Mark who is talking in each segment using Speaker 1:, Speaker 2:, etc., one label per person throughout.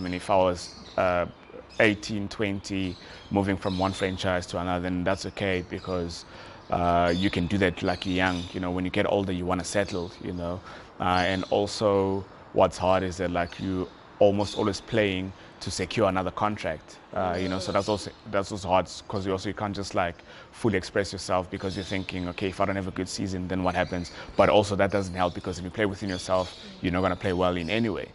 Speaker 1: mean, if I was 18, 20, moving from one franchise to another, then that's okay, because you can do that like you're young. You know, when you get older, you want to settle, you know. And also what's hard is that like you almost always playing to secure another contract, you know, so that's also hard, because you can't just like fully express yourself, because you're thinking, okay, if I don't have a good season, then what happens? But also that doesn't help, because if you play within yourself, you're not going to play well in any way.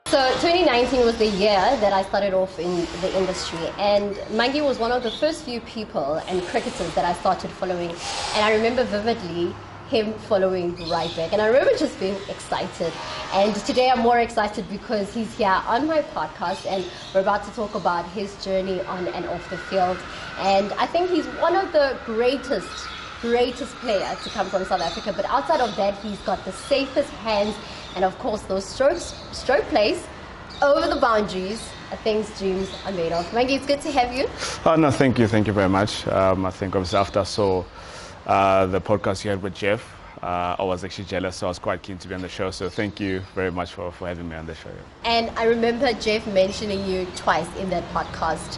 Speaker 2: So 2019 was the year that I started off in the industry, and Mangi was one of the first few people and cricketers that I started following, and I remember vividly him following right back, and I remember just being excited. And today I'm more excited because he's here on my podcast, and we're about to talk about his journey on and off the field. And I think he's one of the greatest player to come from South Africa, but outside of that, he's got the safest hands, and of course those stroke plays over the boundaries are things dreams are made of. Mangi, it's good to have you.
Speaker 1: No, thank you very much. I think obviously after I saw the podcast you had with Geoff, I was actually jealous, so I was quite keen to be on the show. So thank you very much for having me on the show.
Speaker 2: And I remember Geoff mentioning you twice in that podcast.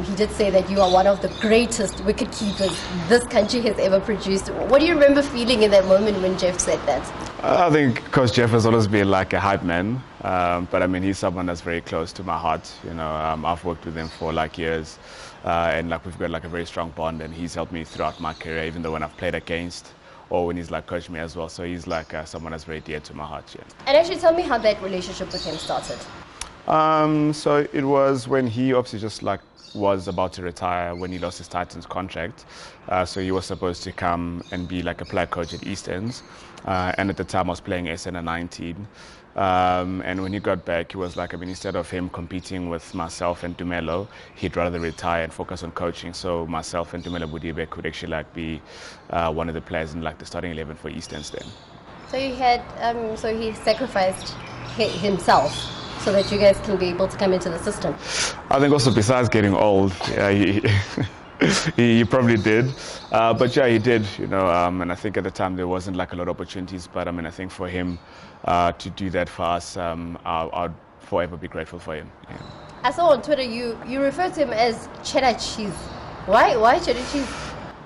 Speaker 2: He did say that you are one of the greatest wicket keepers this country has ever produced. What do you remember feeling in that moment when Geoff said that?
Speaker 1: I think because Geoff has always been like a hype man, but I mean, he's someone that's very close to my heart. You know, I've worked with him for like years, and like we've got like a very strong bond, and he's helped me throughout my career, even though when I've played against or when he's like coached me as well. So he's like someone that's very dear to my heart. Yeah.
Speaker 2: And actually tell me how that relationship with him started.
Speaker 1: So it was when he obviously just like was about to retire when he lost his Titans contract. So he was supposed to come and be like a player coach at East Ends. And at the time I was playing SN 19. And when he got back, he was like, I mean, instead of him competing with myself and Dumelo, he'd rather retire and focus on coaching. So myself and Dumelo Budibe could actually like be one of the players in like the starting 11 for East Ends then.
Speaker 2: So you had, so he sacrificed himself so that you guys can be able to come into the system.
Speaker 1: I think also besides getting old, yeah, he probably did. But yeah, he did, you know, and I think at the time there wasn't like a lot of opportunities, but I mean, I think for him to do that for us, I'd forever be grateful for him. Yeah.
Speaker 2: I saw on Twitter you refer to him as cheddar cheese. Why cheddar cheese?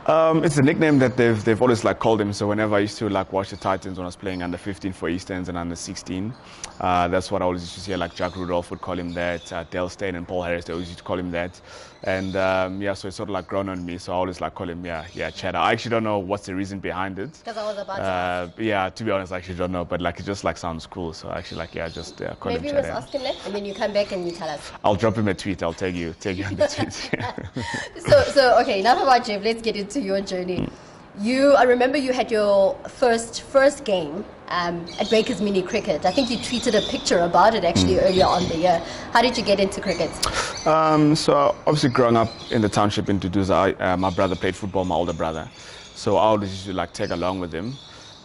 Speaker 1: It's a nickname that they've always like called him. So whenever I used to like watch the Titans when I was playing under 15 for East Ends and under 16, that's what I always used to hear. Like Jack Rudolph would call him that, Dale Steyn and Paul Harris, they always used to call him that. And yeah, so it's sort of like grown on me. So I always like call him cheddar. I actually don't know what's the reason behind it.
Speaker 2: Because I was about to.
Speaker 1: Yeah, to be honest, I actually don't know. But like it just like sounds cool. So I actually like call him cheddar.
Speaker 2: Maybe you must ask him that, and then you come back and you tell us.
Speaker 1: I'll drop him a tweet. I'll tag you on the tweet.
Speaker 2: So okay, enough about Geoff. Let's get into your journey. I remember you had your first game at Breakers Mini Cricket. I think you tweeted a picture about it actually earlier on the year. How did you get into cricket?
Speaker 1: So obviously growing up in the township in Duduza, my brother played football, my older brother. So I always used to like tag along with him.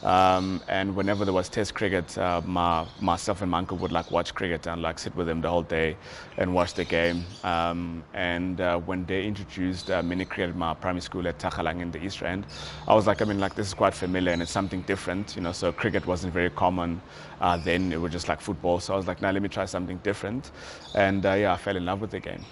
Speaker 1: And whenever there was test cricket, myself and my uncle would like watch cricket and like sit with him the whole day and watch the game. And when they introduced mini cricket at my primary school at Takhalang in the East Rand, I was like, I mean, like this is quite familiar and it's something different, you know. So cricket wasn't very common then; it was just like football. So I was like, now let me try something different. And yeah, I fell in love with the game.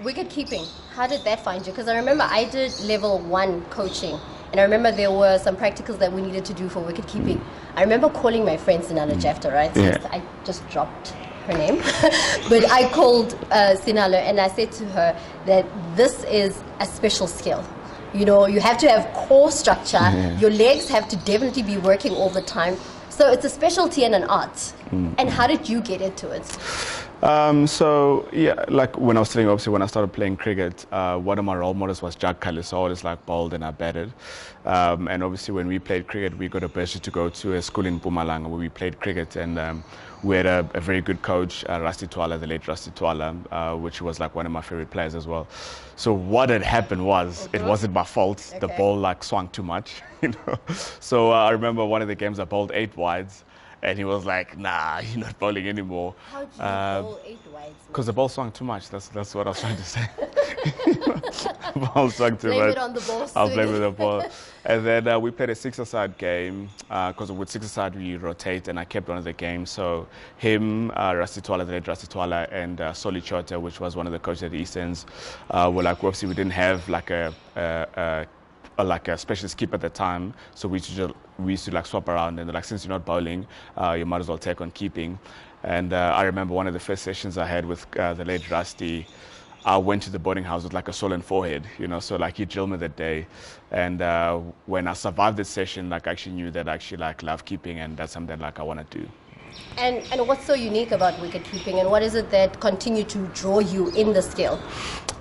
Speaker 2: Wicket keeping, how did that find you? Because I remember I did level 1 coaching, and I remember there were some practicals that we needed to do for wicket keeping. I remember calling my friend Sinalo Jafta, right? So
Speaker 1: yeah.
Speaker 2: I just dropped her name. But I called Sinalo and I said to her that this is a special skill. You know, you have to have core structure. Yeah. Your legs have to definitely be working all the time. So it's a specialty and an art. And how did you get into it?
Speaker 1: So yeah, like when I was telling you, obviously when I started playing cricket, one of my role models was McCullough. So I always like bowled and I batted. And obviously when we played cricket, we got a pleasure to go to a school in Mpumalanga where we played cricket, and we had a very good coach, Rusty Twala, the late Rusty Twala, which was like one of my favorite players as well. So what had happened was, it wasn't my fault. The ball like swung too much, you know. So I remember one of the games I bowled 8 wides. And he was like, "Nah, you're not bowling anymore."
Speaker 2: How did you bowl 8 wides?
Speaker 1: Because the ball swung too much. That's what I was trying to say. The ball swung too
Speaker 2: Blame
Speaker 1: much.
Speaker 2: it on the ball
Speaker 1: I'll blame
Speaker 2: swing.
Speaker 1: it on the ball. And then we played a six-a-side game because with six-a-side we rotate, and I kept one of the games. So him, Rusty Twala, the late Rusty Twala, and Soli Chota, which was one of the coaches at the East Ends, were like, obviously we didn't have like a specialist keeper at the time, so we used to like swap around, and like, since you're not bowling, you might as well take on keeping. And I remember one of the first sessions I had with the late Rusty, I went to the boarding house with like a swollen forehead, you know, so like he drilled me that day. And when I survived this session, like I actually knew that I actually like love keeping, and that's something like I want to do.
Speaker 2: And what's so unique about wicket keeping, and what is it that continue to draw you in the skill?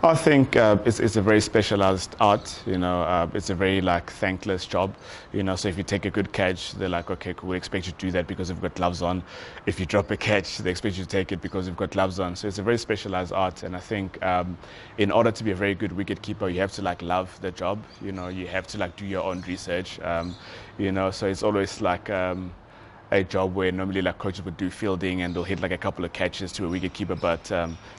Speaker 1: I think it's a very specialized art, you know. It's a very like thankless job, you know. So if you take a good catch, they're like, okay, cool, we expect you to do that because we've got gloves on. If you drop a catch, they expect you to take it because we've got gloves on. So it's a very specialized art, and I think in order to be a very good wicket keeper, you have to like love the job, you know. You have to like do your own research, you know. So it's always like a job where normally like coaches would do fielding and they'll hit like a couple of catches to a wicket keeper, but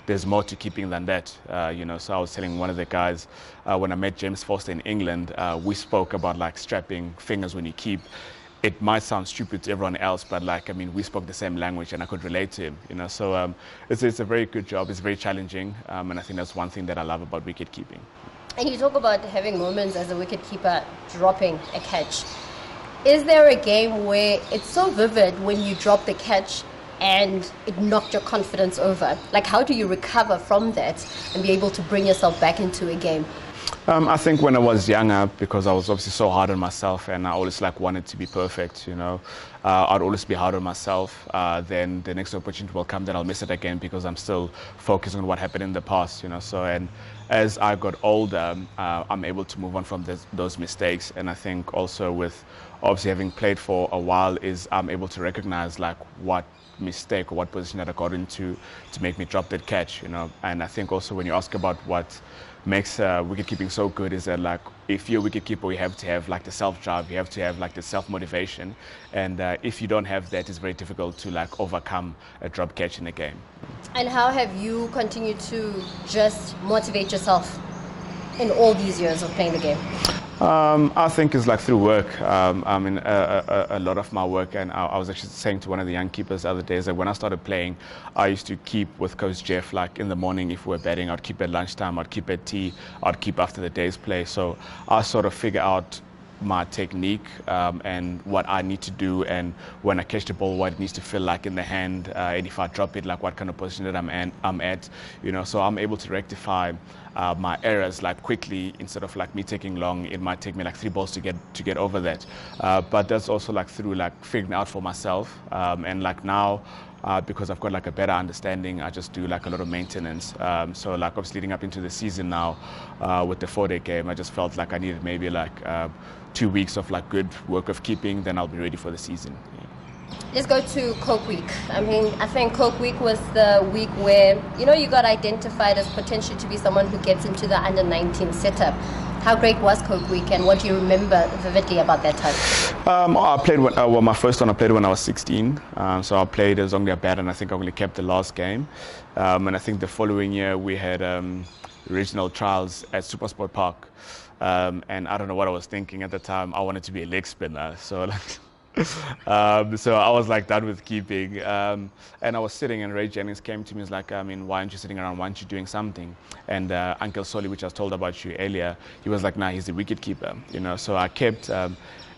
Speaker 1: there's more to keeping than that, you know. So I was telling one of the guys when I met James Foster in England, we spoke about like strapping fingers when you keep. It might sound stupid to everyone else, but like, I mean, we spoke the same language and I could relate to him, you know. So it's a very good job. It's very challenging, and I think that's one thing that I love about wicket keeping.
Speaker 2: And you talk about having moments as a wicket keeper dropping a catch. Is there a game where it's so vivid when you drop the catch and it knocked your confidence over? Like, how do you recover from that and be able to bring yourself back into a game?
Speaker 1: I think when I was younger, because I was obviously so hard on myself and I always like wanted to be perfect, you know, I'd always be hard on myself. Then the next opportunity will come that I'll miss it again because I'm still focused on what happened in the past, you know. So, and as I got older, I'm able to move on from those mistakes. And I think also with obviously having played for a while is I'm able to recognize like what mistake or what position that I got into to make me drop that catch, you know. And I think also when you ask about what makes wicket keeping so good is that like if you're a wicket keeper, you have to have like the self-drive, you have to have like the self-motivation, and if you don't have that, it's very difficult to like overcome a drop catch in a game.
Speaker 2: And how have you continued to just motivate yourself in all these years of playing the game?
Speaker 1: I think it's like through work. I mean, a lot of my work, and I was actually saying to one of the young keepers the other day, is that when I started playing, I used to keep with Coach Geoff, like in the morning if we were batting, I'd keep at lunchtime, I'd keep at tea, I'd keep after the day's play. So I sort of figure out my technique and what I need to do, and when I catch the ball, what it needs to feel like in the hand, and if I drop it, like what kind of position that I'm at, you know. So I'm able to rectify my errors like quickly instead of like me taking long. It might take me like 3 balls to get over that, but that's also like through like figuring out for myself, and like now because I've got like a better understanding, I just do like a lot of maintenance. So like obviously leading up into the season now with the 4-day game, I just felt like I needed maybe like 2 weeks of like good work of keeping, then I'll be ready for the season. Yeah.
Speaker 2: Let's go to Coke Week. I mean, I think Coke Week was the week where, you know, you got identified as potentially to be someone who gets into the under-19 setup. How great was Coke Week, and what do you remember vividly about that time?
Speaker 1: I played well, my first one I played when I was 16. So I played as only a bat, and I think I only kept the last game. And I think the following year we had regional trials at Supersport Park. And I don't know what I was thinking at the time. I wanted to be a leg spinner. So like, so I was like done with keeping, and I was sitting, and Ray Jennings came to me. He's like, I mean, why aren't you sitting around? Why aren't you doing something? And Uncle Soli, which I was told about you earlier, he was like, nah, he's the wicket keeper, you know. So I kept,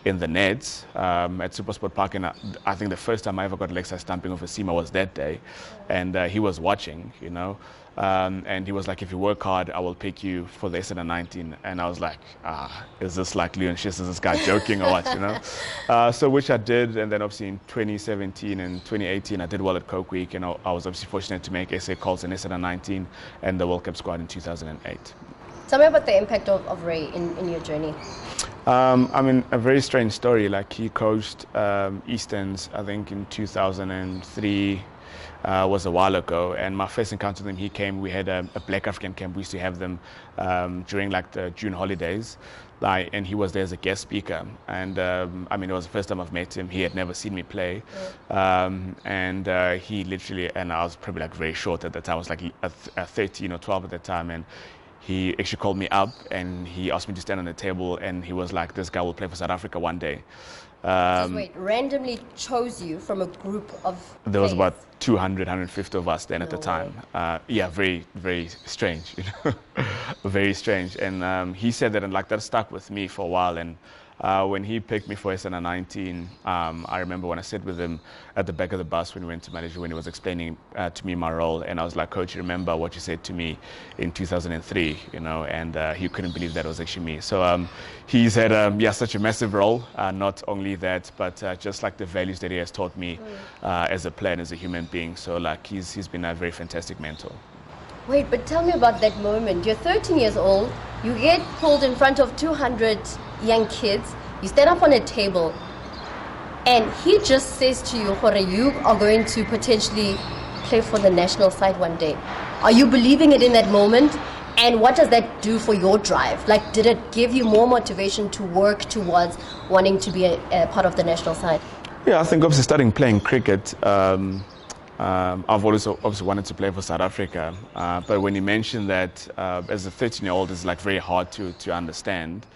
Speaker 1: in the nets at Supersport Park, and I think the first time I ever got leg side stamping of a seamer was that day, and he was watching, you know, and he was like, if you work hard, I will pick you for the SN19, and I was like, is this like Leon Schiss, is this guy joking or what, you know? So which I did, and then obviously in 2017 and 2018 I did well at Coke Week, and I was obviously fortunate to make SA calls in SN19 and the World Cup squad in 2008.
Speaker 2: Tell me about the impact of Ray in your journey.
Speaker 1: I mean, a very strange story. Like, he coached Easterns, I think, in 2003, was a while ago. And my first encounter with him, he came, we had a Black African camp. We used to have them during like the June holidays. And he was there as a guest speaker. And I mean, it was the first time I've met him. He had never seen me play. And he literally, and I was probably like very short at the time. I was like 13 or 12 at the time. And he actually called me up and he asked me to stand on the table, and he was like, this guy will play for South Africa one day.
Speaker 2: Just wait, randomly chose you from a group of
Speaker 1: There was
Speaker 2: players.
Speaker 1: about 200, 150 of us then at the time. Yeah, very, very strange, you know, very strange. And he said that, and like that stuck with me for a while. And when he picked me for SN19, I remember when I sat with him at the back of the bus when we went to Malaysia, when he was explaining to me my role, and I was like, Coach, you remember what you said to me in 2003, you know, and he couldn't believe that was actually me. So he's had such a massive role, not only that, but just like the values that he has taught me as a player and as a human being. So like he's been a very fantastic mentor.
Speaker 2: Wait, but tell me about that moment. You're 13 years old, you get pulled in front of 200 young kids, you stand up on a table, and he just says to you, Hore, you are going to potentially play for the national side one day. Are you believing it in that moment? And what does that do for your drive? Like, did it give you more motivation to work towards wanting to be a part of the national side?
Speaker 1: Yeah, I think obviously starting playing cricket, I've always obviously wanted to play for South Africa, but when you mentioned that as a 13-year-old, it's like very hard to understand.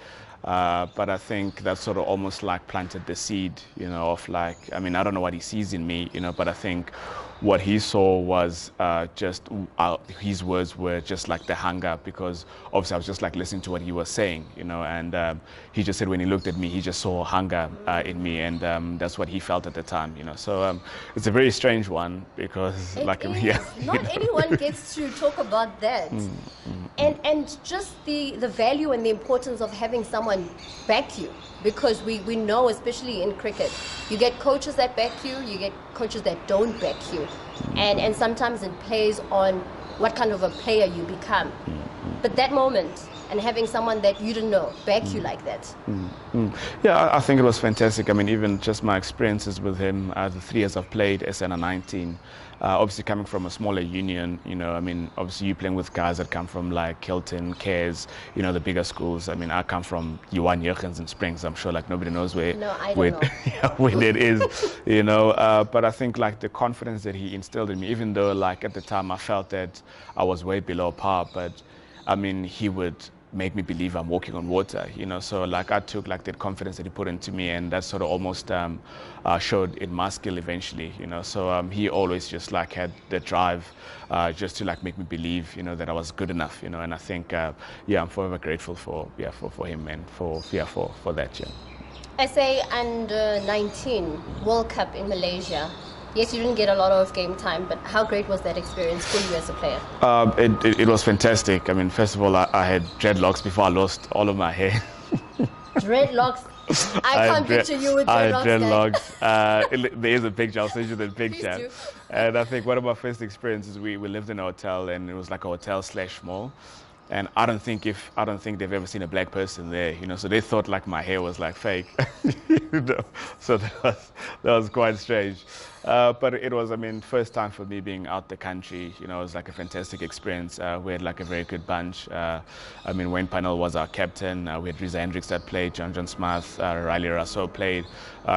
Speaker 1: But I think that sort of almost like planted the seed, you know, of like, I mean, I don't know what he sees in me, you know, but I think what he saw was just, his words were just like the hunger, because obviously I was just like listening to what he was saying, you know, and he just said when he looked at me, he just saw hunger in me, and that's what he felt at the time, you know. So it's a very strange one, because
Speaker 2: It
Speaker 1: like,
Speaker 2: is.
Speaker 1: yeah.
Speaker 2: Not anyone gets to talk about that. And just the value and the importance of having someone back you, because we know, especially in cricket, you get coaches that back you, you get coaches that don't back you, and sometimes it plays on what kind of a player you become. But that moment, and having someone that you didn't know back you like that.
Speaker 1: Yeah, I think it was fantastic. I mean, even just my experiences with him, the 3 years I've played SN19, obviously coming from a smaller union, you know, I mean, obviously you playing with guys that come from like Hilton, Cares, you know, the bigger schools. I mean, I come from Yuan Jurgens and Springs. I'm sure like nobody knows where,
Speaker 2: No, I don't know.
Speaker 1: where that is, you know. But I think like the confidence that he instilled in me, even though like at the time I felt that I was way below par, but I mean, he would make me believe I'm walking on water, you know. So like I took like that confidence that he put into me, and that sort of almost showed in my skill eventually, you know. So he always just like had the drive just to like make me believe, you know, that I was good enough, you know. And I think yeah, I'm forever grateful for him and for that. Yeah.
Speaker 2: SA under 19 World Cup in Malaysia. Yes, you didn't get a lot of game time, but how great was that experience for you as a player?
Speaker 1: It was fantastic. I mean, first of all, I had dreadlocks before I lost all of my hair.
Speaker 2: Dreadlocks? I can't picture you with
Speaker 1: I
Speaker 2: dreadlocks.
Speaker 1: had dreadlocks. There is a picture. I'll send you the picture.
Speaker 2: do.
Speaker 1: And I think one of my first experiences, we lived in a hotel, and it was like a hotel/mall. And I don't think they've ever seen a black person there, you know. So they thought like my hair was like fake, you know. So that was quite strange. But it was, I mean, first time for me being out the country, you know. It was like a fantastic experience. We had like a very good bunch. I mean, Wayne Parnell was our captain. We had Reza Hendricks that played, John Smith, Riley Russell played.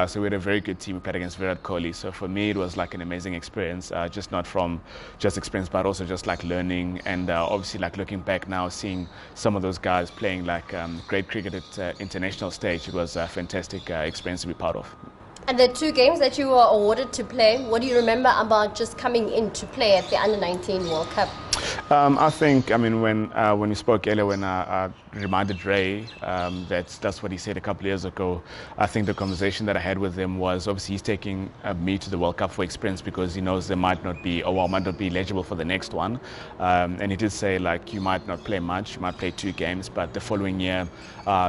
Speaker 1: So we had a very good team. We played against Virat Kohli. So for me, it was like an amazing experience, just not from just experience, but also just like learning, and obviously like looking back now, seeing some of those guys playing like great cricket at international stage. It was a fantastic experience to be part of.
Speaker 2: And the 2 games that you were awarded to play, what do you remember about just coming in to play at the Under 19 World Cup?
Speaker 1: I think, I mean, when you spoke earlier, when I reminded Ray that's what he said a couple of years ago. I think the conversation that I had with him was obviously he's taking me to the World Cup for experience because he knows there might not be, or might not be eligible for the next one. And he did say, like, you might not play much, you might play 2 games, but the following year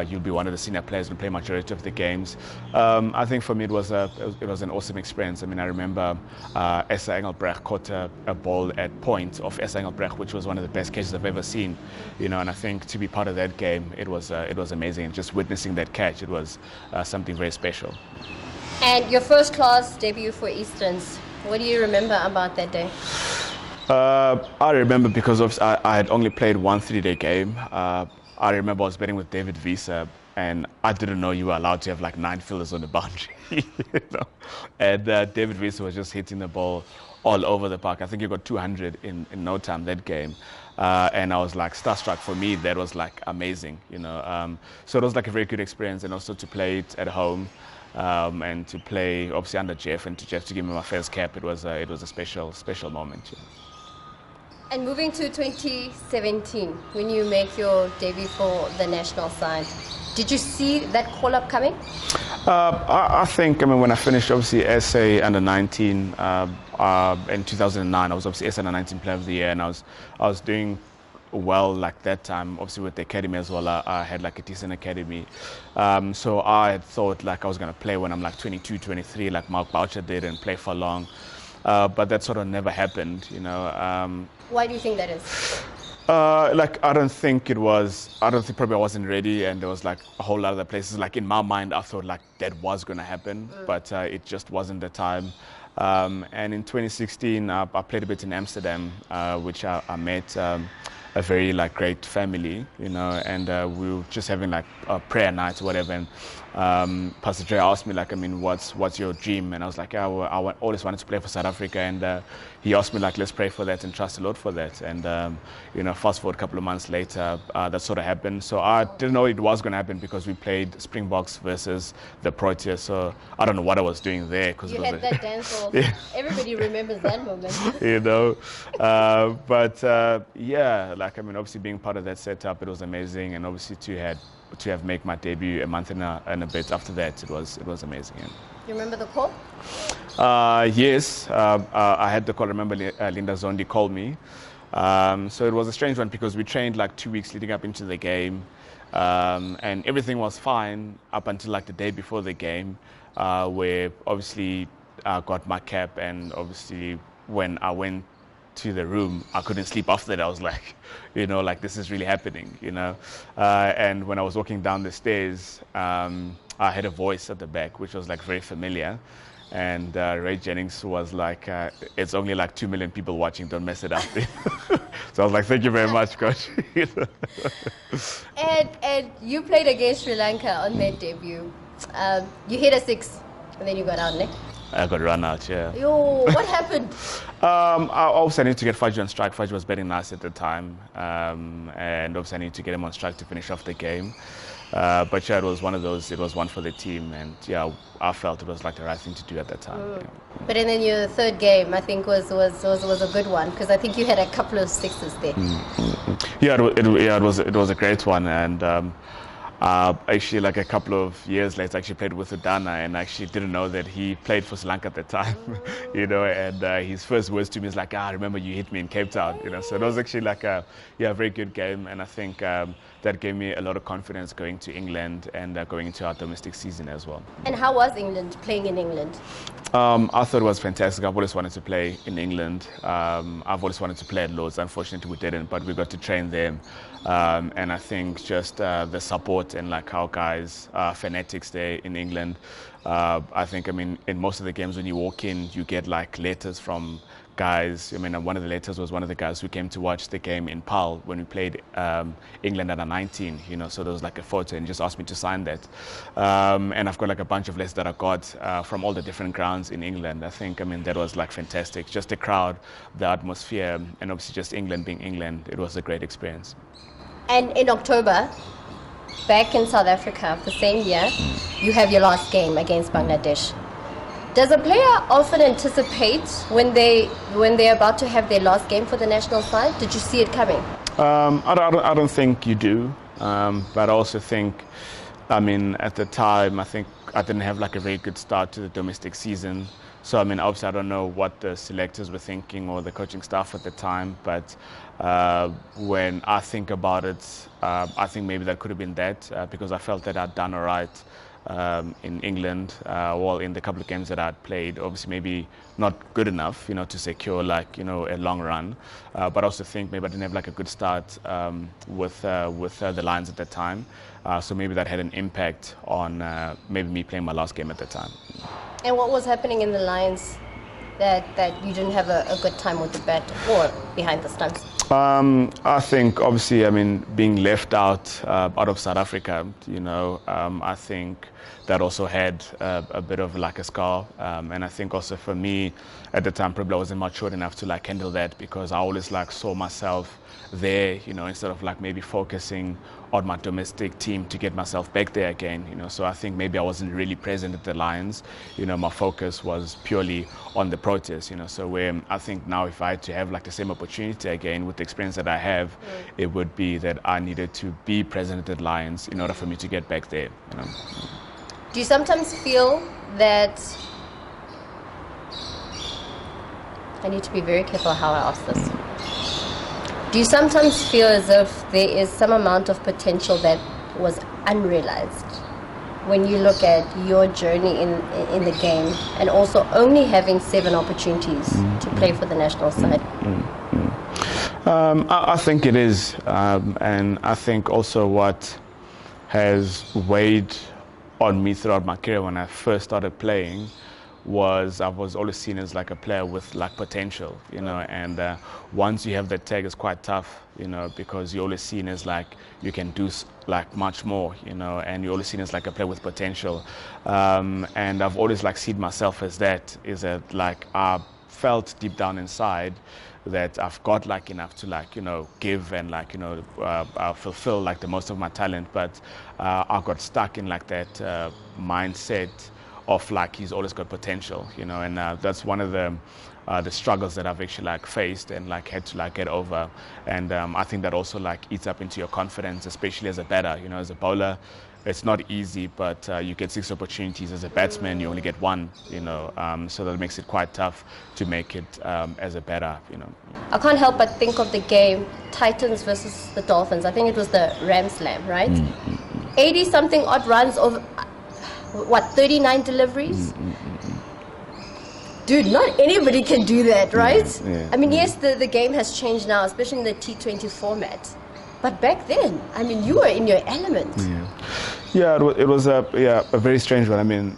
Speaker 1: you'll be one of the senior players who play majority of the games. I think for me it was an awesome experience. I mean, I remember SA Engelbrecht caught a ball at point of SA Engelbrecht, which was one of the best catches I've ever seen. You know, and I think to be part of that game, it was amazing. And just witnessing that catch, it was something very special.
Speaker 2: And your first class debut for Easterns, what do you remember about that day?
Speaker 1: I remember because I had only played one 3-day game. I remember I was betting with David Visa, and I didn't know you were allowed to have like 9 fielders on the boundary. You know? And David Visa was just hitting the ball all over the park. I think he got 200 in no time that game. And I was like starstruck. For me, that was like amazing, you know. So it was like a very good experience, and also to play it at home, and to play obviously under Geoff, and to Geoff to give me my first cap. It was a special moment. Yeah.
Speaker 2: And moving to 2017, when you make your debut for the national side, did you see that call-up coming?
Speaker 1: I think, I mean, when I finished obviously SA under 19 in 2009, I was obviously SA under 19 Player of the Year, and I was doing well like that time. Obviously with the academy as well, I had like a decent academy. So I had thought like I was going to play when I'm like 22, 23, like Mark Boucher did, and play for long. But that sort of never happened, you know.
Speaker 2: Why do you think that is?
Speaker 1: Like, I don't think probably I wasn't ready, and there was like a whole lot of other places. Like in my mind, I thought like that was going to happen, but it just wasn't the time. And in 2016, I played a bit in Amsterdam, which I met a very like great family, you know, and we were just having like a prayer night or whatever. And Pastor Dre asked me like, I mean, what's your dream? And I was like, yeah, well, I always wanted to play for South Africa, and he asked me like, let's pray for that and trust the Lord for that. And you know, fast forward a couple of months later, that sort of happened. So I didn't know it was going to happen because we played Springboks versus the Proteas. So I don't know what I was doing there. Cause
Speaker 2: you had that dance off.
Speaker 1: Yeah.
Speaker 2: Everybody remembers that moment.
Speaker 1: You know, but yeah, like, I mean, obviously being part of that setup, it was amazing, and obviously to have made my debut a month and a bit after that, it was amazing. Yeah.
Speaker 2: You remember the call?
Speaker 1: Yes, I had the call. I remember Linda Zondi called me. So it was a strange one because we trained like 2 weeks leading up into the game, and everything was fine up until like the day before the game, where obviously I got my cap, and obviously when I went to the room, I couldn't sleep after that. I was like, you know, like this is really happening, you know. And when I was walking down the stairs, I had a voice at the back, which was like very familiar. And Ray Jennings was like, it's only like 2 million people watching, don't mess it up. So I was like, thank you very much, coach.
Speaker 2: And you played against Sri Lanka on that debut. You hit a 6, and then you got out, Nick.
Speaker 1: I got run out, yeah.
Speaker 2: Yo, what happened?
Speaker 1: I also needed to get Fudge on strike. Fudge was betting nice at the time, and obviously I needed to get him on strike to finish off the game. But yeah, it was one of those. It was one for the team, and yeah, I felt it was like the right thing to do at that time. Yeah.
Speaker 2: But then your third game, I think, was a good one, because I think you had a couple of 6s there.
Speaker 1: Yeah, it was a great one, and actually, like a couple of years later, I actually played with Toyana, and I actually didn't know that he played for Sri Lanka at the time, you know, and his first words to me is like, I remember you hit me in Cape Town, you know. So it was actually like a very good game, and I think that gave me a lot of confidence going to England and going into our domestic season as well.
Speaker 2: And how was England, playing in England?
Speaker 1: I thought it was fantastic. I've always wanted to play in England. I've always wanted to play at Lords. Unfortunately, we didn't, but we got to train there. And I think just the support and like how guys are fanatics there in England. I think, I mean, in most of the games when you walk in, you get like letters from guys. I mean, one of the letters was one of the guys who came to watch the game in Paarl when we played England under 19, you know, so there was like a photo and just asked me to sign that. And I've got like a bunch of letters that I got from all the different grounds in England. I think, I mean, that was like fantastic. Just the crowd, the atmosphere, and obviously just England being England, it was a great experience.
Speaker 2: And in October, back in South Africa, the same year, you have your last game against Bangladesh. Does a player often anticipate when they're about to have their last game for the national side? Did you see it coming?
Speaker 1: I don't think you do. But I also think, I mean, at the time, I think I didn't have like a very good start to the domestic season. So, I mean, obviously, I don't know what the selectors were thinking or the coaching staff at the time. But when I think about it, I think maybe that could have been that because I felt that I'd done all right in England, well, in the couple of games that I'd played. Obviously, maybe not good enough, to secure like, a long run. But I also think maybe I didn't have like a good start with the Lions at that time. So maybe that had an impact on maybe me playing my last game at that time.
Speaker 2: And what was happening in the Lions that you didn't have a good time with the bat or behind the stumps?
Speaker 1: I think obviously, I mean, being left out of South Africa, I think that also had a bit of like a scar. And I think also for me at the time, probably I wasn't mature enough to like handle that because I always like saw myself there, instead of like maybe focusing on my domestic team to get myself back there again, So I think maybe I wasn't really present at the Lions. My focus was purely on the Proteas, So where I think now if I had to have like the same opportunity again with the experience that I have, it would be that I needed to be present at the Lions in order for me to get back there,
Speaker 2: Do you sometimes feel that, I need to be very careful how I ask this. Do you sometimes feel as if there is some amount of potential that was unrealized when you look at your journey in the game and also only having 7 opportunities to play for the national side?
Speaker 1: I think it is. And I think also what has weighed on me throughout my career when I first started playing was I was always seen as like a player with like potential, and once you have that tag, it's quite tough, because you're always seen as like you can do like much more, and you're always seen as like a player with potential, and I've always like seen myself as that, is that like I felt deep down inside that I've got like enough to like give and like fulfill like the most of my talent, but I got stuck in like that mindset of like he's always got potential, and that's one of the struggles that I've actually like faced and like had to like get over, and I think that also like eats up into your confidence, especially as a batter. As a bowler, it's not easy, but you get 6 opportunities. As a batsman, you only get 1, so that makes it quite tough to make it as a batter,
Speaker 2: I can't help but think of the game Titans versus the Dolphins. I think it was the Ram Slam, right? 80 something odd runs over 39 deliveries? Dude, not anybody can do that, right?
Speaker 1: Yeah.
Speaker 2: I mean, yes, the game has changed now, especially in the T20 format. But back then, I mean, you were in your element.
Speaker 1: Yeah, it was a very strange one. I mean,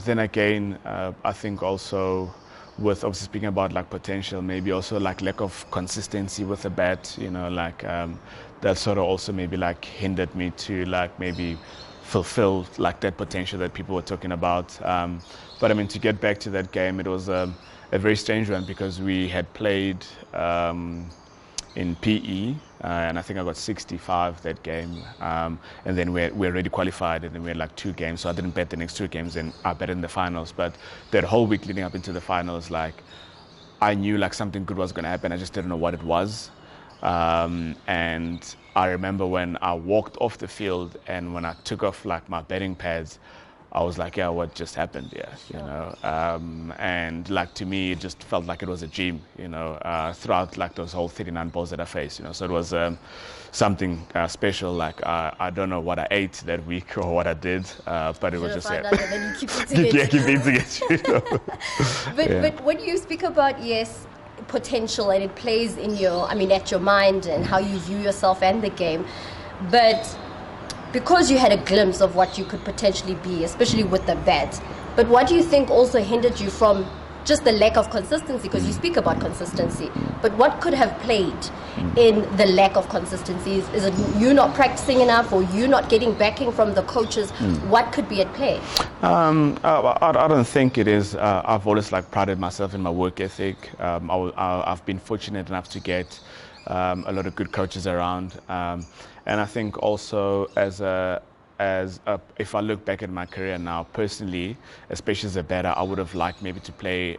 Speaker 1: then again, I think also with obviously speaking about like potential, maybe also like lack of consistency with the bat, that sort of also maybe like hindered me to like maybe fulfill like that potential that people were talking about. But I mean, to get back to that game, it was a very strange one because we had played in PE, and I think I got 65 that game, and then we're already qualified, and then we had like 2 games, so I didn't bet the next 2 games, and I bet in the finals. But that whole week leading up into the finals, like I knew like something good was going to happen, I just didn't know what it was. And I remember when I walked off the field and when I took off like my batting pads, I was like, yeah, what just happened here, and like to me, it just felt like it was a dream, throughout like those whole 39 balls that I faced, so it was something special. Like I don't know what I ate that week or what I did, but it was just
Speaker 2: Find out and then you keep eating it.
Speaker 1: yeah, keep eating it.
Speaker 2: But when you speak about, yes, potential, and it plays in at your mind and how you view yourself and the game, but because you had a glimpse of what you could potentially be, especially with the bat, but what do you think also hindered you from just the lack of consistency? Because you speak about consistency, but what could have played in the lack of consistency? Is it you not practicing enough, or you not getting backing from the coaches? What could be at play?
Speaker 1: I don't think it is. I've always like prided myself in my work ethic. I've been fortunate enough to get a lot of good coaches around, and I think also if I look back at my career now, personally, especially as a batter, I would have liked maybe to play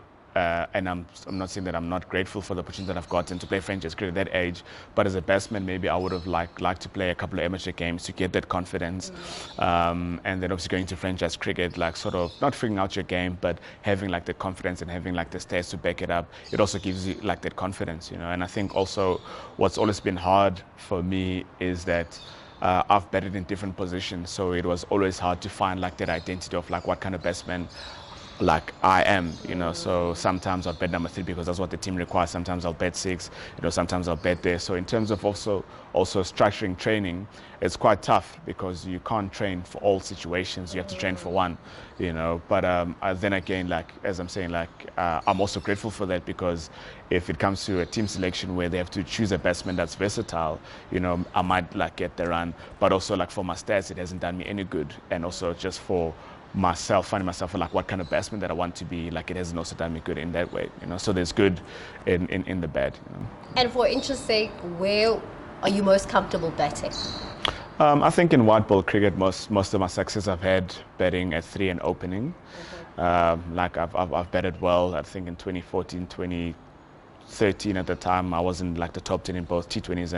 Speaker 1: and I'm not saying that I'm not grateful for the opportunity that I've gotten to play franchise cricket at that age, but as a batsman, maybe I would have liked to play a couple of amateur games to get that confidence, and then obviously going to franchise cricket, like sort of not figuring out your game, but having like the confidence and having like the stats to back it up. It also gives you like that confidence, you know. And I think also what's always been hard for me is that I've batted in different positions, so it was always hard to find like that identity of like what kind of batsman like I am, you know. So sometimes I'll bet number 3 because that's what the team requires. Sometimes I'll bet 6, you know, sometimes I'll bet there. So in terms of also structuring training, it's quite tough because you can't train for all situations. You have to train for one, you know. But then again, like as I'm saying, like I'm also grateful for that, because if it comes to a team selection where they have to choose a batsman that's versatile, you know, I might like get the run. But also like for my stats, it hasn't done me any good. And also just for myself, finding myself like what kind of batsman that I want to be, like it hasn't also done me good in that way, you know. So there's good in the bad, you know.
Speaker 2: And for interest's sake, where are you most comfortable batting?
Speaker 1: I think in white ball cricket, most of my success I've had batting at 3 and opening. Like I've batted well. I think in 2014, 2013 at the time, I was in like the top 10 in both T20s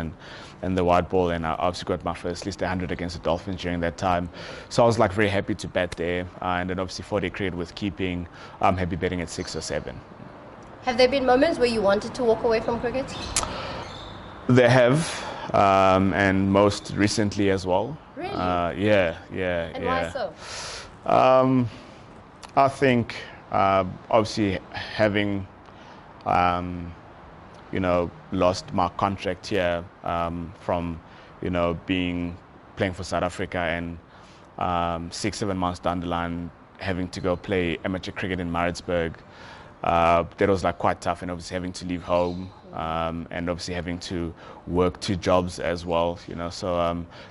Speaker 1: and the white ball, and I obviously got my first at least 100 against the Dolphins during that time. So I was like very happy to bat there, and then obviously 4-day cricket with keeping, I'm happy batting at 6 or 7.
Speaker 2: Have there been moments where you wanted to walk away from cricket?
Speaker 1: There have, and most recently as well.
Speaker 2: Really?
Speaker 1: Yeah.
Speaker 2: And why so?
Speaker 1: I think obviously having you know, lost my contract here from, you know, playing for South Africa, and 6-7 months down the line having to go play amateur cricket in Maritzburg. That was like quite tough, and obviously having to leave home, and obviously having to work 2 jobs as well, you know. So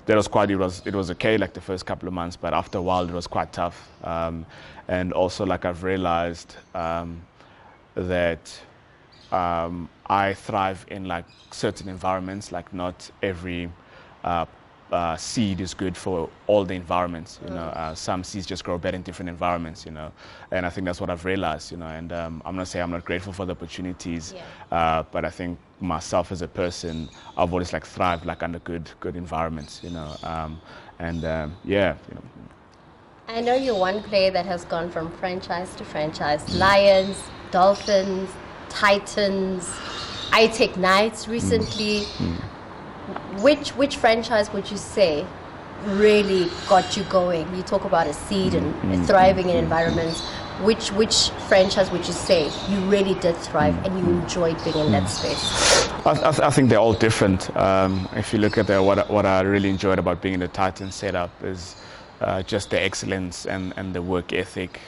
Speaker 1: that was quite, it was okay like the first couple of months, but after a while it was quite tough. And also like I've realized that I thrive in like certain environments. Like not every seed is good for all the environments, you know. Some seeds just grow better in different environments, you know. And I think that's what I've realized, you know. And I'm not saying I'm not grateful for the opportunities, but I think myself as a person, I've always like thrived like under good environments, you know. Yeah, you know.
Speaker 2: I know you're one player that has gone from franchise to franchise. Lions, Dolphins, Titans, iTech Knights recently. Which franchise would you say really got you going? You talk about a seed and thriving in environments. Which franchise would you say you really did thrive and you enjoyed being in that space?
Speaker 1: I think they're all different. If you look at what I really enjoyed about being in the Titans setup is just the excellence and the work ethic.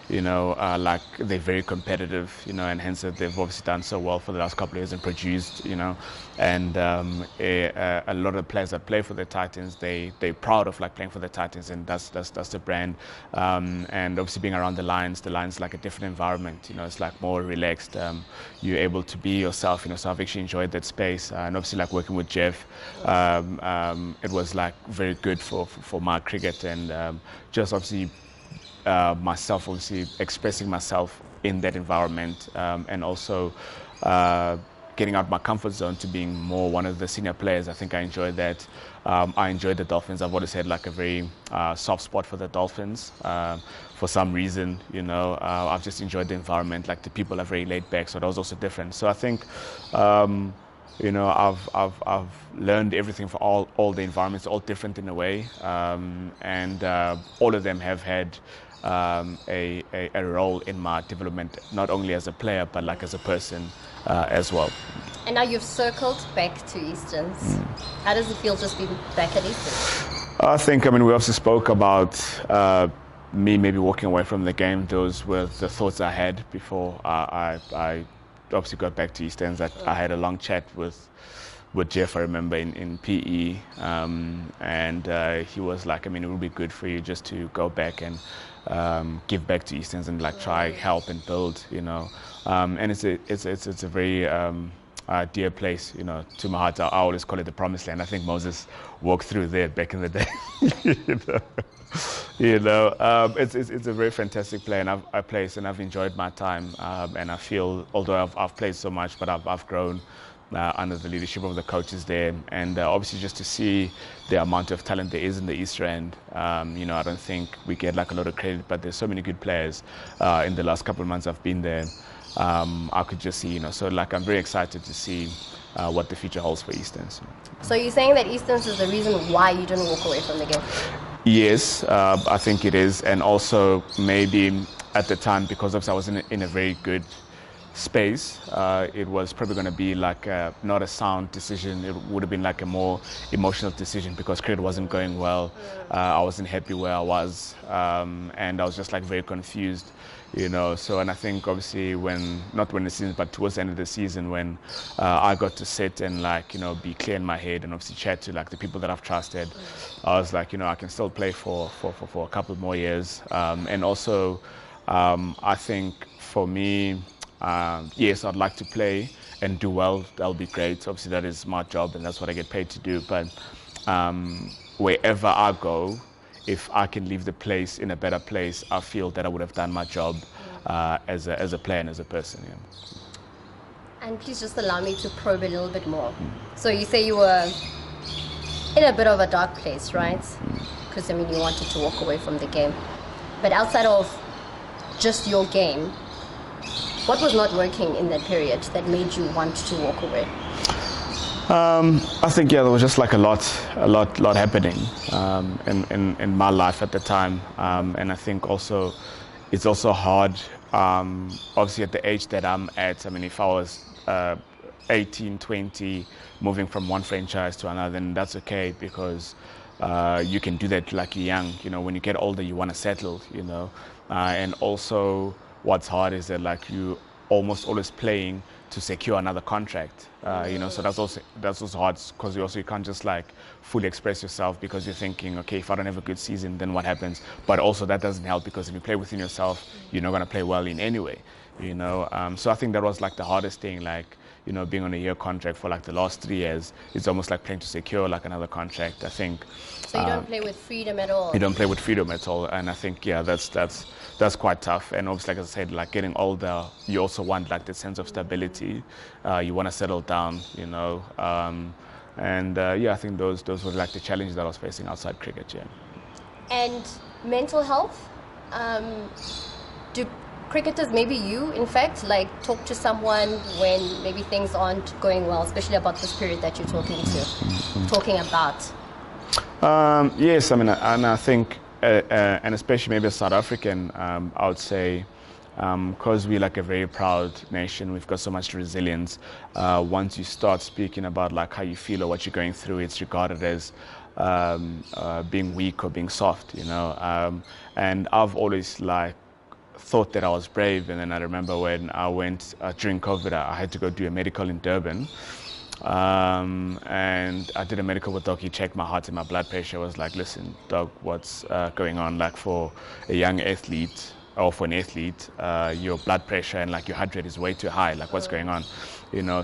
Speaker 1: You know, like they're very competitive, you know, and hence they've obviously done so well for the last couple of years and produced, you know. And a lot of the players that play for the Titans, they're proud of like playing for the Titans, and that's the brand. And obviously being around the Lions like a different environment, you know. It's like more relaxed. You're able to be yourself, you know. So I've actually enjoyed that space, and obviously like working with Geoff, it was like very good for my cricket, and just obviously. Myself obviously expressing myself in that environment, and also getting out my comfort zone to being more one of the senior players. I think I enjoyed that. I enjoyed the Dolphins. I've always had like a very soft spot for the Dolphins for some reason, you know. I've just enjoyed the environment. Like the people are very laid back, so that was also different. So I think you know, I've learned everything from all the environments, all different in a way, and all of them have had a role in my development, not only as a player but like as a person as well.
Speaker 2: And now you've circled back to Easterns. How does it feel just being back at Easterns?
Speaker 1: I think, I mean, we also spoke about me maybe walking away from the game. Those were the thoughts I had before I obviously got back to Easterns. I had a long chat with Geoff, I remember, in PE, and he was like, I mean, it would be good for you just to go back and give back to Easterns and like try help and build, you know. And it's a very dear place, you know, to my heart. I always call it the promised land. I think Moses walked through there back in the day. It's a very fantastic place, and I've enjoyed my time. And I feel, although I've played so much, but I've grown under the leadership of the coaches there, and obviously just to see the amount of talent there is in the East End. I don't think we get like a lot of credit, but there's so many good players. In the last couple of months I've been there, I could just see, so like I'm very excited to see what the future holds for Easterns.
Speaker 2: So you're saying that Easterns is the reason why you didn't walk away from the game?
Speaker 1: Yes, I think it is, and also maybe at the time, because I was in a very good space, it was probably going to be like not a sound decision. It would have been like a more emotional decision, because cricket wasn't going well. I wasn't happy where I was, and I was just like very confused, So, and I think obviously not when the season, but towards the end of the season, when I got to sit and be clear in my head and obviously chat to like the people that I've trusted, I was like, I can still play for a couple more years, and also I think for me, yes, I'd like to play and do well. That'll be great. Obviously, that is my job and that's what I get paid to do. But wherever I go, if I can leave the place in a better place, I feel that I would have done my job as a player and as a person. Yeah.
Speaker 2: And please just allow me to probe a little bit more. So you say you were in a bit of a dark place, right? Because you wanted to walk away from the game. But outside of just your game, what was not working in that period that made you want to walk away?
Speaker 1: I think there was just like a lot happening in my life at the time, and I think also it's also hard. Obviously, at the age that I'm at, if I was 18, 20, moving from one franchise to another, then that's okay, because you can do that like you're young. When you get older, you want to settle. And also, what's hard is that like you almost always playing to secure another contract, so that's also hard, because you can't just like fully express yourself, because you're thinking, okay, if I don't have a good season, then what happens? But also that doesn't help, because if you play within yourself, you're not going to play well in any way, so I think that was like the hardest thing, like being on a year contract for like the last 3 years. It's almost like playing to secure like another contract, I think.
Speaker 2: So you don't play with freedom at all?
Speaker 1: You don't play with freedom at all, and I think that's quite tough. And obviously, like I said, like getting older, you also want like the sense of stability. You want to settle down, I think those were like the challenges that I was facing outside cricket. Yeah.
Speaker 2: And mental health, do cricketers, maybe you, in fact, like talk to someone when maybe things aren't going well, especially about this period that you're talking about?
Speaker 1: Yes, and I think, and especially maybe as South African, I would say, because we're like a very proud nation, we've got so much resilience. Once you start speaking about like how you feel or what you're going through, it's regarded as being weak or being soft, and I've always like thought that I was brave. And then I remember when I went during COVID, I had to go do a medical in Durban. And I did a medical with Doc. He checked my heart and my blood pressure. I was like, listen, Doc, what's going on? Like for a young athlete, or for an athlete, your blood pressure and like your heart rate is way too high. Like, what's going on?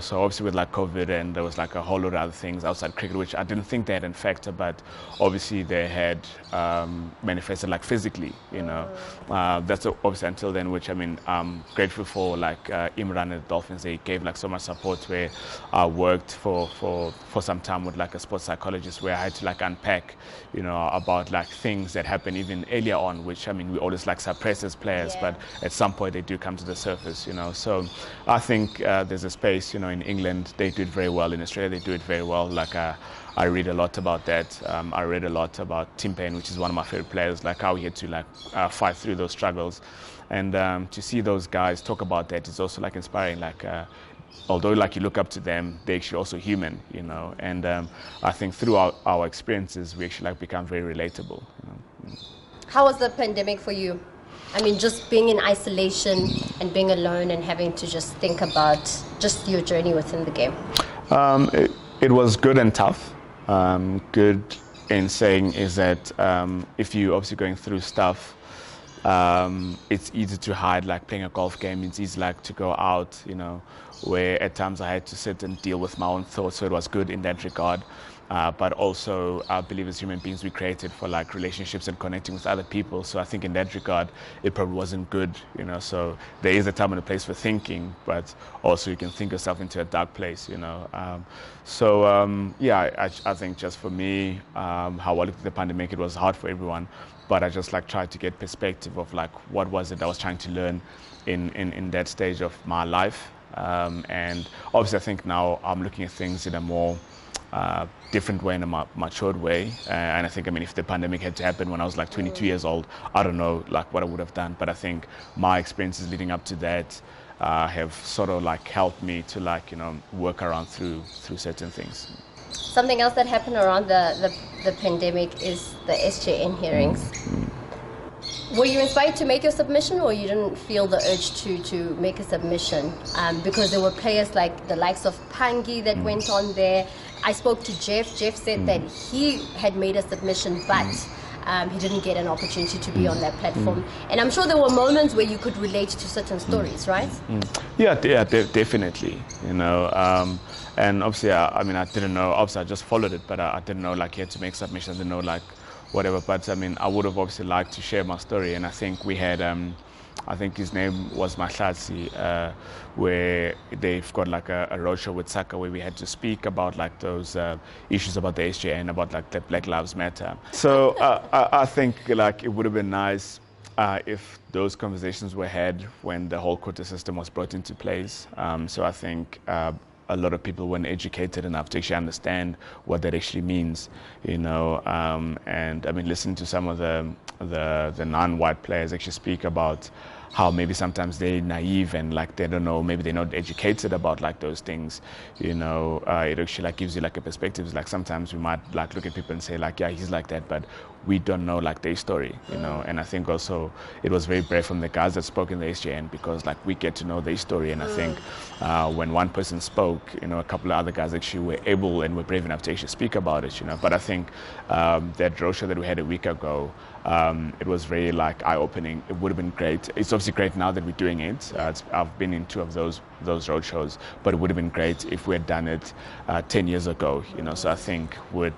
Speaker 1: So obviously with like COVID, and there was like a whole lot of other things outside cricket, which I didn't think they had in factor, but obviously they had manifested like physically, that's obviously until then, which I'm grateful for, like Imran and the Dolphins. They gave like so much support, where I worked for some time with like a sports psychologist, where I had to like unpack, about like things that happen even earlier on, which we always like suppress as players, but at some point they do come to the surface, So I think there's a space, in England they do it very well. In Australia they do it very well. Like I read a lot about that. I read a lot about Tim Payne, which is one of my favorite players, like how he had to like fight through those struggles, and to see those guys talk about that is also like inspiring. Like although like you look up to them, they're actually also human, and I think through our experiences we actually like become very relatable.
Speaker 2: How was the pandemic for you? Just being in isolation and being alone and having to just think about just your journey within the game.
Speaker 1: It was good and tough. Good in saying is that if you're obviously going through stuff, It's easy to hide, like playing a golf game. It's easy like to go out, where at times I had to sit and deal with my own thoughts. So it was good in that regard. But also, I believe as human beings, we created for like relationships and connecting with other people. So I think in that regard, it probably wasn't good, So there is a time and a place for thinking, but also you can think yourself into a dark place, I think just for me, how I looked at the pandemic, it was hard for everyone. But I just like tried to get perspective of like what was it I was trying to learn in that stage of my life. And obviously, I think now I'm looking at things in a more different way, in a matured way. And I think, if the pandemic had to happen when I was like 22 years old, I don't know like what I would have done. But I think my experiences leading up to that have sort of like helped me to like, work around through certain things.
Speaker 2: Something else that happened around the pandemic is the SJN hearings. Were you inspired to make your submission, or you didn't feel the urge to make a submission? Because there were players like the likes of Pangi that went on there. I spoke to Geoff. Geoff said that he had made a submission, but he didn't get an opportunity to be on that platform. And I'm sure there were moments where you could relate to certain stories, right?
Speaker 1: Yeah, definitely. And obviously, I didn't know. Obviously, I just followed it, but I didn't know like you had to make submissions. I didn't know like whatever. But I would have obviously liked to share my story. And I think we had, I think his name was Mahlatsi, where they've got like a roadshow with Saka where we had to speak about like those issues about the SJN, about like the Black Lives Matter. So I think like it would have been nice if those conversations were had when the whole quota system was brought into place. So I think a lot of people weren't educated enough to actually understand what that actually means, and listening to some of the non-white players actually speak about how maybe sometimes they're naive and like they don't know, maybe they're not educated about like those things, it actually like gives you like a perspective. Like sometimes we might like look at people and say like, yeah, he's like that, but we don't know like their story, and I think also it was very brave from the guys that spoke in the SJN, because like we get to know their story. And I think when one person spoke, a couple of other guys actually were able and were brave enough to actually speak about it, but I think that roadshow that we had a week ago, it was very like eye-opening. It would have been great. It's obviously great now that we're doing it. I've been in 2 of those roadshows, but it would have been great if we had done it 10 years ago, so I think would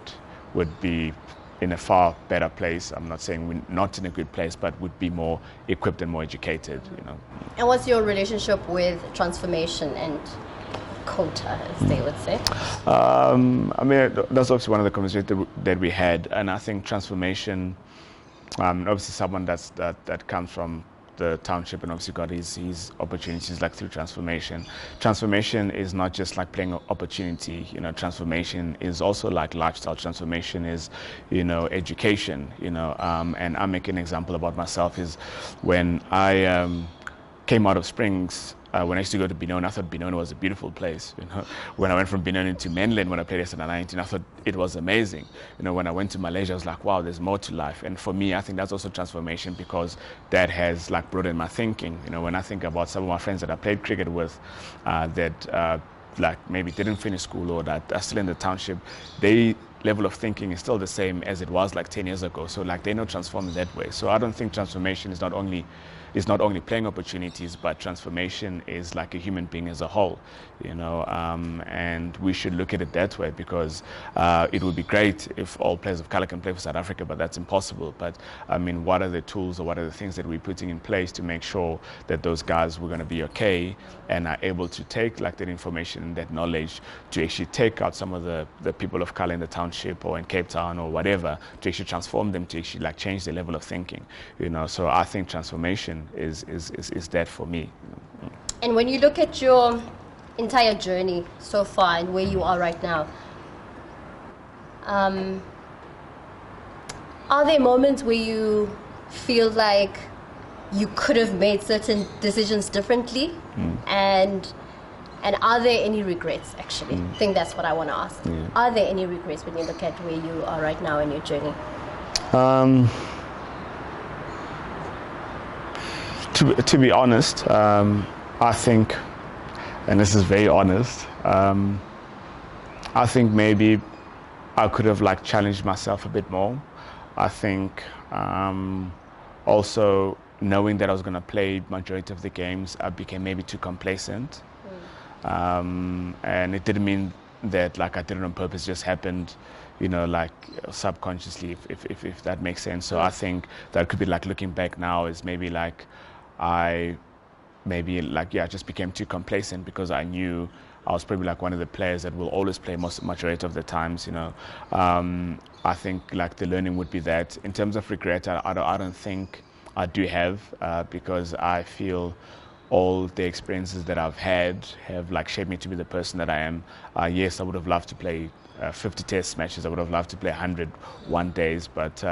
Speaker 1: be in a far better place. I'm not saying we're not in a good place, but would be more equipped and more educated,
Speaker 2: And what's your relationship with transformation and quota, as they would say?
Speaker 1: That's obviously one of the conversations that we had, and I think transformation, obviously someone that comes from the township and obviously got his opportunities like through transformation. Transformation is not just like playing opportunity, transformation is also like lifestyle. Transformation is, education, and I'll make an example about myself is when I came out of Springs. When I used to go to Benoni, I thought Benoni was a beautiful place. When I went from Benoni to mainland, when I played under 19, I thought it was amazing. When I went to Malaysia, I was like, wow, there's more to life. And for me, I think that's also transformation, because that has like broadened my thinking. When I think about some of my friends that I played cricket with, that like maybe didn't finish school or that are still in the township, they level of thinking is still the same as it was like 10 years ago. So like they're not transformed in that way. So I don't think transformation is not only playing opportunities, but transformation is like a human being as a whole, and we should look at it that way, because it would be great if all players of color can play for South Africa, but that's impossible. But what are the tools or what are the things that we're putting in place to make sure that those guys were going to be okay and are able to take like that information, that knowledge, to actually take out some of the people of color in the township or in Cape Town or whatever, to actually transform them, to actually like change their level of thinking, So I think transformation is that for me.
Speaker 2: And when you look at your entire journey so far and where you are right now, are there moments where you feel like you could have made certain decisions differently? And are there any regrets, actually? I think that's what I want to ask. Are there any regrets when you look at where you are right now in your journey?
Speaker 1: To be honest, I think, and this is very honest, I think maybe I could have like challenged myself a bit more. I think also knowing that I was going to play majority of the games, I became maybe too complacent. And it didn't mean that like I did it on purpose, it just happened, you know, like subconsciously, if that makes sense. So I think that could be like looking back now is maybe like I just became too complacent because I knew I was probably like one of the players that will always play majority of the times, you know. I think like the learning would be that. In terms of regret, I don't think I do have, because I feel all the experiences that I've had have like shaped me to be the person that I am. Yes, I would have loved to play 50 test matches. I would have loved to play 100 one days, but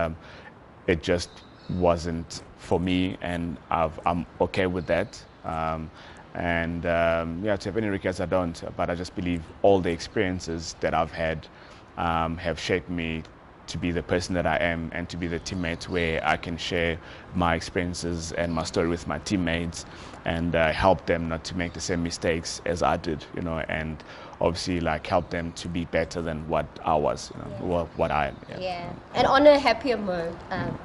Speaker 1: it just wasn't for me, and I'm okay with that. To have any regrets, I don't. But I just believe all the experiences that I've had have shaped me to be the person that I am and to be the teammate where I can share my experiences and my story with my teammates and help them not to make the same mistakes as I did, you know, and obviously like help them to be better than what I was, you know, what I am.
Speaker 2: Yeah. And on a happier mode, on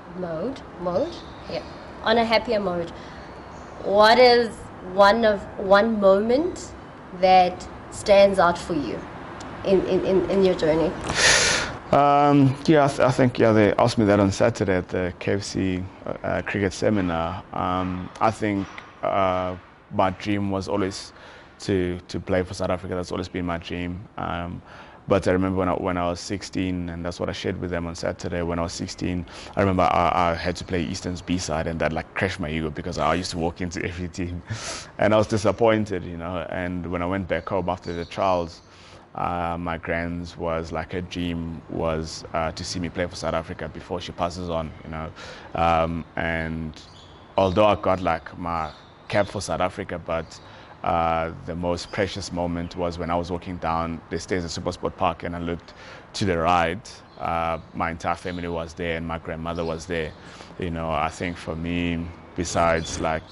Speaker 2: a happier mode, what is one moment that stands out for you in your journey?
Speaker 1: I think they asked me that on Saturday at the KFC cricket seminar. I think my dream was always to play for South Africa. That's always been my dream. But I remember when I was 16, and that's what I shared with them on Saturday. When I was 16, I remember I had to play Eastern's B-side, and that like crushed my ego because I used to walk into every team, and I was disappointed, you know. And when I went back home after the trials, my grand's was like her dream was to see me play for South Africa before she passes on, you know. And although I got like my cap for South Africa, but the most precious moment was when I was walking down the stairs at SuperSport Park and I looked to the right. My entire family was there and my grandmother was there. You know, I think for me, besides like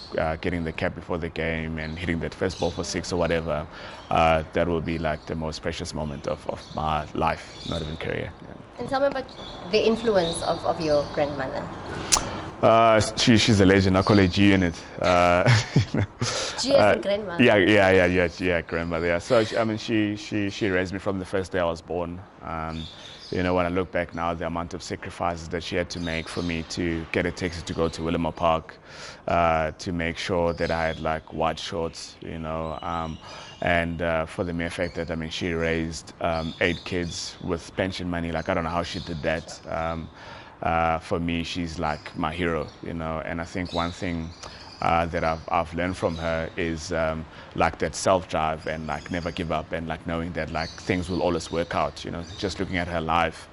Speaker 1: getting the cap before the game and hitting that first ball for 6 or whatever, that will be like the most precious moment of my life, not even career. Yeah.
Speaker 2: And tell me about the influence of your grandmother.
Speaker 1: She's a legend. I call her G Unit.
Speaker 2: G as a grandmother.
Speaker 1: Yeah, grandmother. Yeah. So she raised me from the first day I was born. You know, when I look back now, the amount of sacrifices that she had to make for me to get a taxi to go to Willamar Park, to make sure that I had like white shorts, you know, and for the mere fact that she raised 8 kids with pension money. Like I don't know how she did that. For me, she's like my hero, you know. And I think one thing that I've learned from her is like that self-drive and like never give up and like knowing that like things will always work out, you know. Just looking at her life,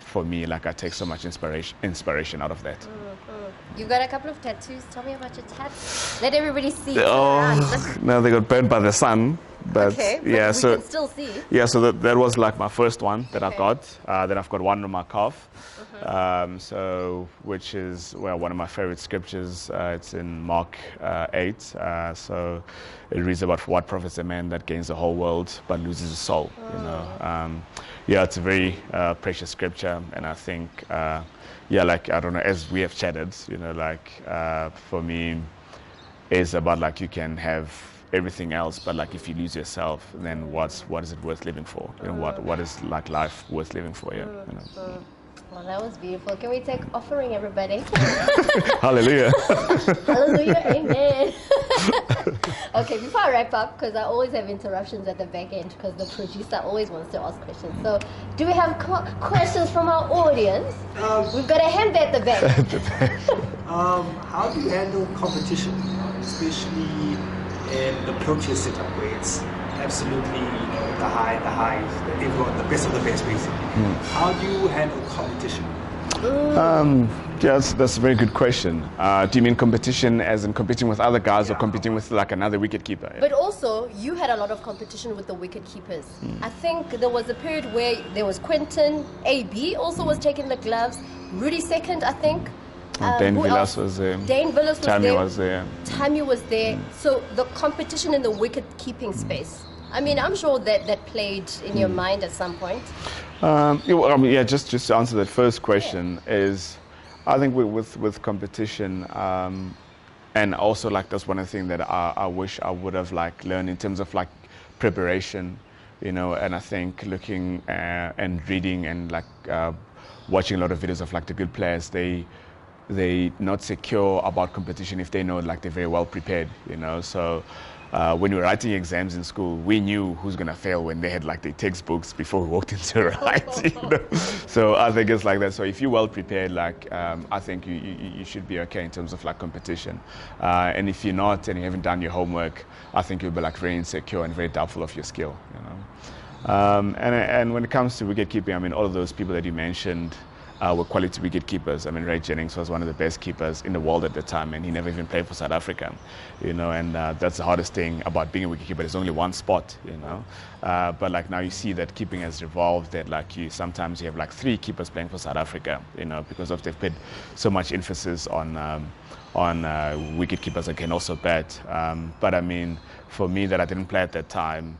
Speaker 1: for me, like I take so much inspiration out of that.
Speaker 2: Mm-hmm. You've got a couple of tattoos. Tell me about your tats. Let everybody see.
Speaker 1: No, they got burned by the sun. But
Speaker 2: okay, but
Speaker 1: yeah,
Speaker 2: we can still see.
Speaker 1: Yeah, so that was like my first one that I got. Then I've got one on my calf. So which is one of my favorite scriptures. It's in Mark 8. So it reads about, for what profits a man that gains the whole world but loses his soul. You know, it's a very precious scripture, and I think like I don't know, as we have chatted, you know, like for me, it's about like you can have everything else, but like if you lose yourself, then what is it worth living for? You know, what is like life worth living for? Yeah. You know.
Speaker 2: Well, that was beautiful. Can we take offering, everybody?
Speaker 1: Hallelujah.
Speaker 2: Hallelujah, amen. Okay, before I wrap up, because I always have interruptions at the back end, because the producer always wants to ask questions. So, do we have questions from our audience? We've got a hand there at the back.
Speaker 3: How do you handle competition, especially in the Proteas setup where it's absolutely, you know, the highs, everyone, the best of the best, basically. How do you handle competition?
Speaker 1: That's a very good question. Do you mean competition as in competing with other guys or competing with like another wicket keeper? Yeah.
Speaker 2: But also, you had a lot of competition with the wicket keepers. I think there was a period where there was Quinton, AB also was taking the gloves, Rudy second, I think.
Speaker 1: Dane Villas was there.
Speaker 2: Dane Villas was
Speaker 1: Tammy
Speaker 2: there.
Speaker 1: was there.
Speaker 2: Tammy was there. So the competition in the wicket keeping space. I mean, I'm sure that played in your mind at some point.
Speaker 1: Just to answer that first question is, I think with competition, and also like that's one of the things that I wish I would have like learned in terms of like preparation, you know. And I think looking and reading and like watching a lot of videos of like the good players, they not secure about competition if they know like they're very well prepared, you know. So when we were writing exams in school, we knew who's gonna fail when they had like their textbooks before we walked into writing. You know? So I think it's like that. So if you're well prepared, like I think you should be okay in terms of like competition. And if you're not and you haven't done your homework, I think you'll be like very insecure and very doubtful of your skill, you know. And when it comes to wicket keeping, I mean, all of those people that you mentioned were quality wicket keepers. I mean, Jennings was one of the best keepers in the world at the time, and he never even played for South Africa, you know. And that's the hardest thing about being a wicket keeper. There's only one spot, you know. But like now you see that keeping has evolved. That like sometimes you have like 3 keepers playing for South Africa, you know, because of they've put so much emphasis on wicket keepers that can also bat. But I mean, for me that I didn't play at that time,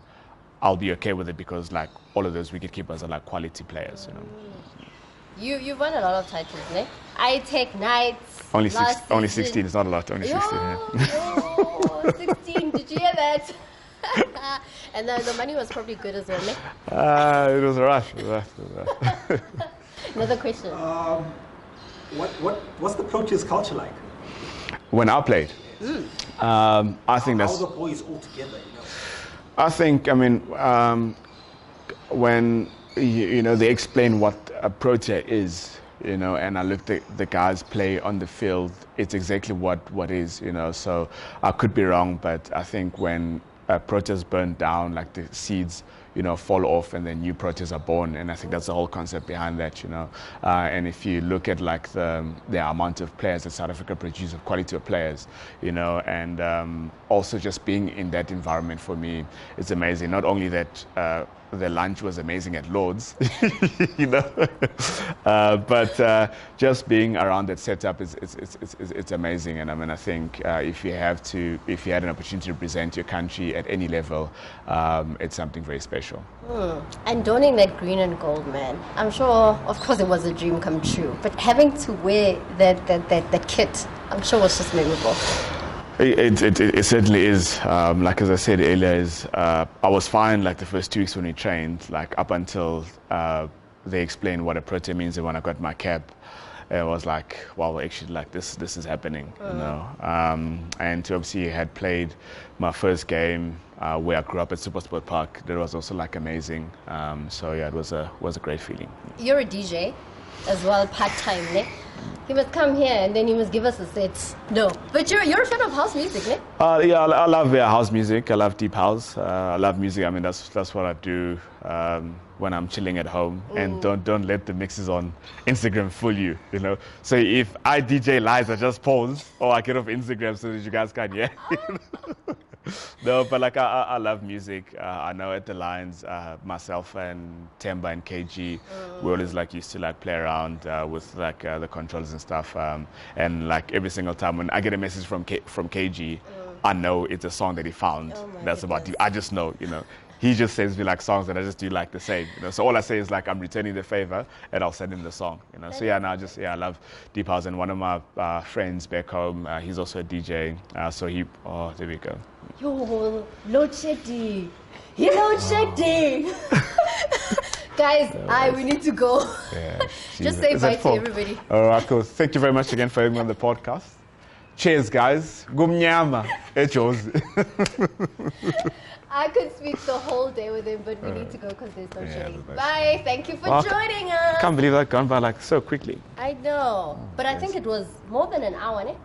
Speaker 1: I'll be okay with it because like all of those wicket keepers are like quality players, you know.
Speaker 2: You've won a lot of titles, ne? I take nights.
Speaker 1: Only 16 is not a lot. Only 16.
Speaker 2: Yeah. 16. Did you hear that? And the money was probably good as well, ne?
Speaker 1: It was rough.
Speaker 2: Another question.
Speaker 3: What's the Proteas culture like?
Speaker 1: When I played, I think that's.
Speaker 3: How are the boys all together? You know.
Speaker 1: I think. I mean, when you know they explain what a Protea is, you know, and I looked at the guys play on the field, it's exactly what is, you know. So I could be wrong, but I think when Proteas burn down, like the seeds, you know, fall off and then new Proteas are born, and I think that's the whole concept behind that, you know. And if you look at like the amount of players that South Africa produce, of quality of players, you know, and also just being in that environment for me, it's amazing. Not only that the lunch was amazing at Lord's, you know, but just being around that setup it's amazing. And I mean, I think if you had an opportunity to represent your country at any level, it's something very special.
Speaker 2: And donning that green and gold, man, I'm sure, of course, it was a dream come true. But having to wear that kit, I'm sure was just memorable.
Speaker 1: It certainly is. Like as I said earlier, I was fine like the first 2 weeks when we trained, like up until they explained what a Protea means, and when I got my cap, it was like, wow, actually, like this is happening, you know. And to obviously had played my first game where I grew up at Supersport Park, that was also like amazing. So yeah, it was a great feeling.
Speaker 2: You're a DJ as well, part-time, ne? He must come here and then he must give us a set. No, but you're a fan of house music, ne?
Speaker 1: Yeah, I love house music. I love deep house. I love music. I mean, that's what I do when I'm chilling at home. And don't let the mixes on Instagram fool you, you know. So if I DJ live, I just pause or I get off Instagram so that you guys can hear. No, but like I love music. I know at the Lions, myself and Temba and KG, we always like used to like play around with like the controls and stuff. And like every single time when I get a message from KG, I know it's a song that he found. That's about you. I just know, you know. He just sends me like songs and I just do like the same, you know. So all I say is like I'm returning the favor and I'll send him the song, you know. So yeah, I love deep house. And one of my friends back home, he's also a DJ. So there we go.
Speaker 2: Yo, load shedding. Load shedding. Guys, we need to go.
Speaker 1: Yeah,
Speaker 2: just say bye to everybody.
Speaker 1: All right, cool. Thank you very much again for having me on the podcast. Cheers, guys. Gumnyama.
Speaker 2: I could speak the whole day with him, but we need to go because there's no shedding. Bye. Thank you for joining us.
Speaker 1: I can't believe that gone by like so quickly.
Speaker 2: I know. But I think it was more than an hour, ne?